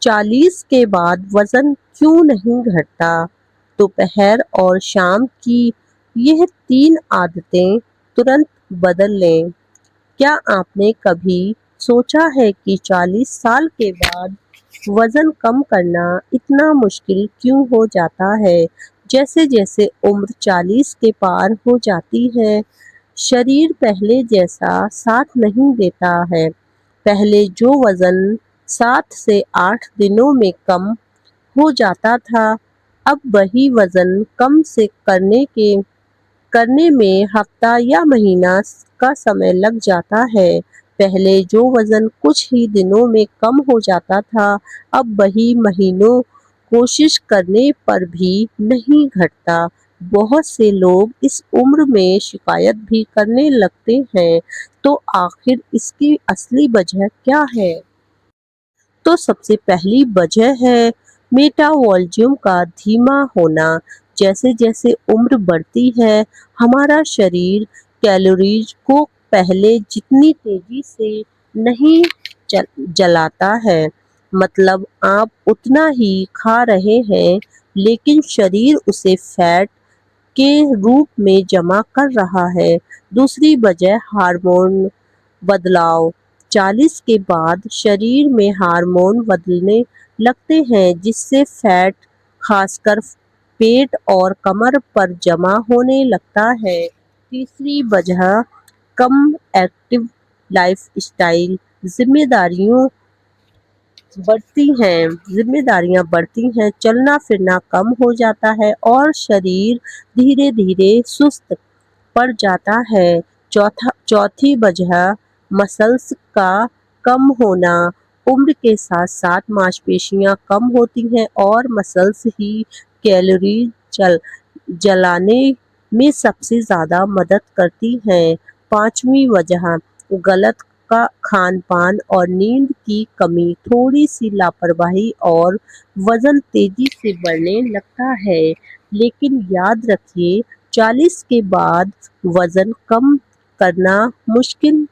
40 کے بعد وزن کیوں نہیں گھٹتا؟ دوپہر اور شام کی یہ 3 عادتیں ترنت بدل لیں۔ کیا آپ نے کبھی سوچا ہے کہ 40 سال کے بعد وزن کم کرنا اتنا مشکل کیوں ہو جاتا ہے؟ جیسے جیسے عمر 40 کے پار ہو جاتی ہے، شریر پہلے جیسا ساتھ نہیں دیتا ہے۔ پہلے جو وزن 7 سے 8 دنوں میں کم ہو جاتا تھا، اب وہی وزن کم سے کرنے میں ہفتہ یا مہینہ کا سمے لگ جاتا ہے۔ پہلے جو وزن کچھ ہی دنوں میں کم ہو جاتا تھا، اب وہی مہینوں کوشش کرنے پر بھی نہیں گھٹتا۔ بہت سے لوگ اس عمر میں شکایت بھی کرنے لگتے ہیں، تو آخر اس کی اصلی وجہ کیا ہے؟ تو سب سے پہلی وجہ ہے میٹابولزم کا دھیما ہونا۔ جیسے جیسے عمر بڑھتی ہے، ہمارا شریر کیلوریز کو پہلے جتنی تیزی سے نہیں جلاتا ہے۔ مطلب آپ اتنا ہی کھا رہے ہیں، لیکن شریر اسے فیٹ کے روپ میں جمع کر رہا ہے۔ دوسری وجہ ہارمون بدلاؤ۔ 40 کے بعد شریر میں ہارمون بدلنے لگتے ہیں، جس سے فیٹ خاص کر پیٹ اور کمر پر جمع ہونے لگتا ہے۔ تیسری وجہ کم ایکٹیو لائف اسٹائل۔ ذمہ داریاں بڑھتی ہیں، چلنا پھرنا کم ہو جاتا ہے اور شریر دھیرے دھیرے سست پڑ جاتا ہے۔ چوتھی وجہ مسلز کا کم ہونا۔ عمر کے ساتھ ساتھ ماس پیشیاں کم ہوتی ہیں اور مسلز ہی کیلوری جلانے میں سب سے زیادہ مدد کرتی ہیں۔ پانچویں وجہ غلط کھان پان اور نیند کی کمی۔ تھوڑی سی لاپرواہی اور وزن تیزی سے بڑھنے لگتا ہے۔ لیکن یاد رکھیے، 40 کے بعد وزن کم کرنا ممکن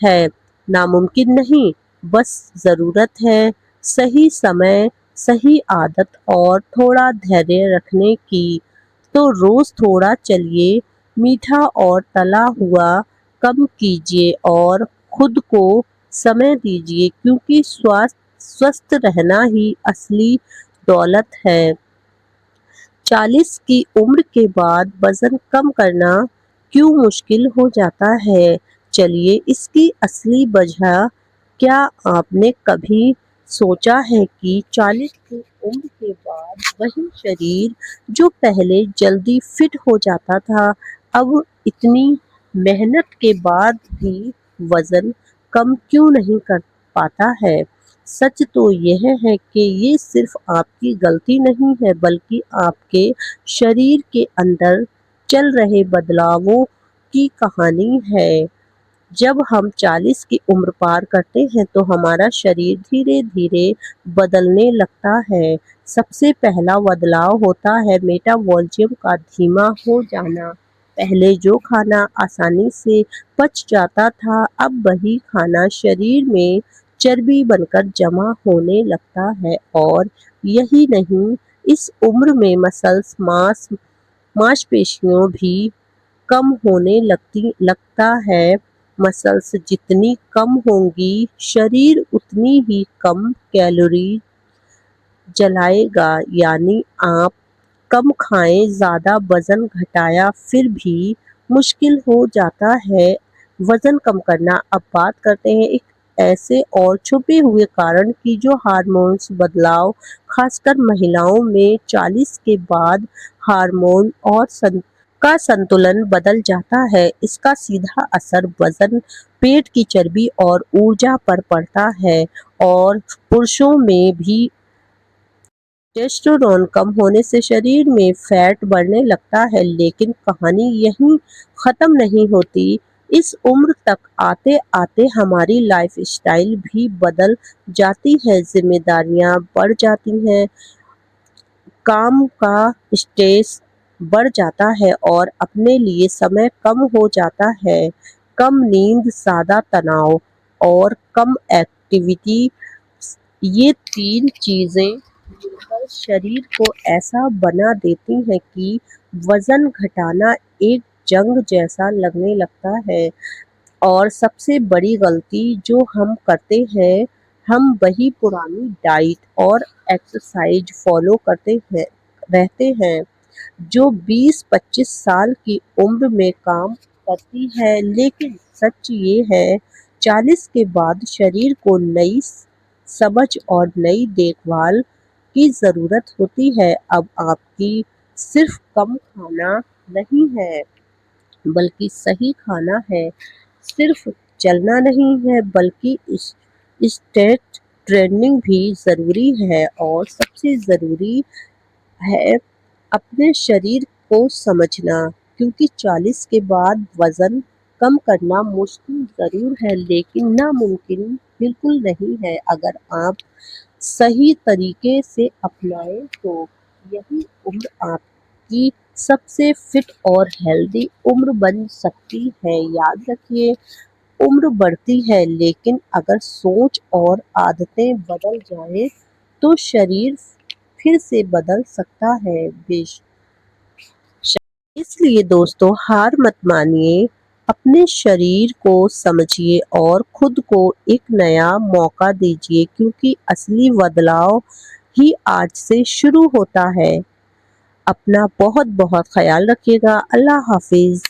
ہے، ناممکن نہیں۔ بس ضرورت ہے صحیح سمے، صحیح عادت اور تھوڑا دھیریہ رکھنے کی۔ تو روز تھوڑا چلیے، میٹھا اور تلا ہوا کم کیجیے اور خود کو سمے دیجیے، کیونکہ سوستھ رہنا ہی اصلی دولت ہے۔ 40 کی عمر کے بعد وزن کم کرنا کیوں مشکل ہو جاتا ہے؟ چلیے اس کی اصلی وجہ۔ کیا آپ نے کبھی سوچا ہے کہ 40 کی عمر کے بعد وہی شریر جو پہلے جلدی فٹ ہو جاتا تھا، اب اتنی محنت کے بعد بھی وزن کم کیوں نہیں کر پاتا ہے؟ سچ تو یہ ہے کہ یہ صرف آپ کی غلطی نہیں ہے، بلکہ آپ کے شریر کے اندر چل رہے بدلاؤں کی کہانی ہے۔ جب ہم 40 کی عمر پار کرتے ہیں تو ہمارا شریر دھیرے دھیرے بدلنے لگتا ہے۔ سب سے پہلا بدلاؤ ہوتا ہے میٹابولزم کا دھیما ہو جانا۔ پہلے جو کھانا آسانی سے پچ جاتا تھا، اب وہی کھانا شریر میں چربی بن کر جمع ہونے لگتا ہے۔ اور یہی نہیں، اس عمر میں مسلز ماس پیشیاں بھی کم ہونے لگتا ہے۔ مسلز جتنی کم ہوں گی، شریر اتنی ہی کم کیلوری جلائے گا۔ یعنی آپ کم کھائیں، زیادہ وزن گھٹایا، پھر بھی مشکل ہو جاتا ہے وزن کم کرنا۔ اب بات کرتے ہیں ایک ایسے اور چھپے ہوئے کارن کی، جو ہارمونز بدلاؤ، خاص کر مہیلاؤں میں 40 کے بعد ہارمون اور کا سنتولن بدل جاتا ہے۔ اس کا سیدھا اثر وزن، پیٹ کی چربی اور ارجا پر پڑتا ہے۔ اور پرشوں میں بھی ٹیسٹوسٹیرون کم ہونے سے شریر میں فیٹ بڑھنے لگتا ہے۔ لیکن کہانی یہیں ختم نہیں ہوتی۔ اس عمر تک آتے آتے ہماری لائف اسٹائل بھی بدل جاتی ہے، ذمہ داریاں بڑھ جاتی ہیں، کام کا اسٹریس بڑھ جاتا ہے اور اپنے لیے سمے کم ہو جاتا ہے۔ کم نیند، زیادہ تناؤ اور کم ایکٹیویٹی یہ تین چیزیں مل کر شریر کو ایسا بنا دیتی ہیں کہ وزن گھٹانا ایک جنگ جیسا لگنے لگتا ہے۔ اور سب سے بڑی غلطی جو ہم کرتے ہیں، ہم وہی پرانی ڈائٹ اور ایکسرسائز فالو کرتے رہتے ہیں جو 20-25 سال کی عمر میں کام کرتی ہے، لیکن سچ یہ ہے 40 کے بعد شریر کو نئی سمجھ اور نئی دیکھ بھال کی ضرورت ہوتی ہے۔ اب آپ کی صرف کم کھانا نہیں ہے بلکہ صحیح کھانا ہے، صرف چلنا نہیں ہے بلکہ اسٹریٹ ٹریننگ بھی ضروری ہے، اور سب سے ضروری ہے اپنے شریر کو سمجھنا، کیونکہ 40 کے بعد وزن کم کرنا مشکل ضرور ہے لیکن ناممکن بالکل نہیں ہے۔ اگر آپ صحیح طریقے سے اپنائیں تو یہی عمر آپ کی سب سے فٹ اور ہیلدی عمر بن سکتی ہے۔ یاد رکھیے، عمر بڑھتی ہے لیکن اگر سوچ اور عادتیں بدل جائیں تو شریر پھر سے بدل سکتا ہے۔ اس لیے دوستو، ہار مت مانیے، اپنے شریر کو سمجھیے اور خود کو ایک نیا موقع دیجیے، کیونکہ اصلی بدلاؤ ہی آج سے شروع ہوتا ہے۔ اپنا بہت بہت خیال رکھیے گا۔ اللہ حافظ۔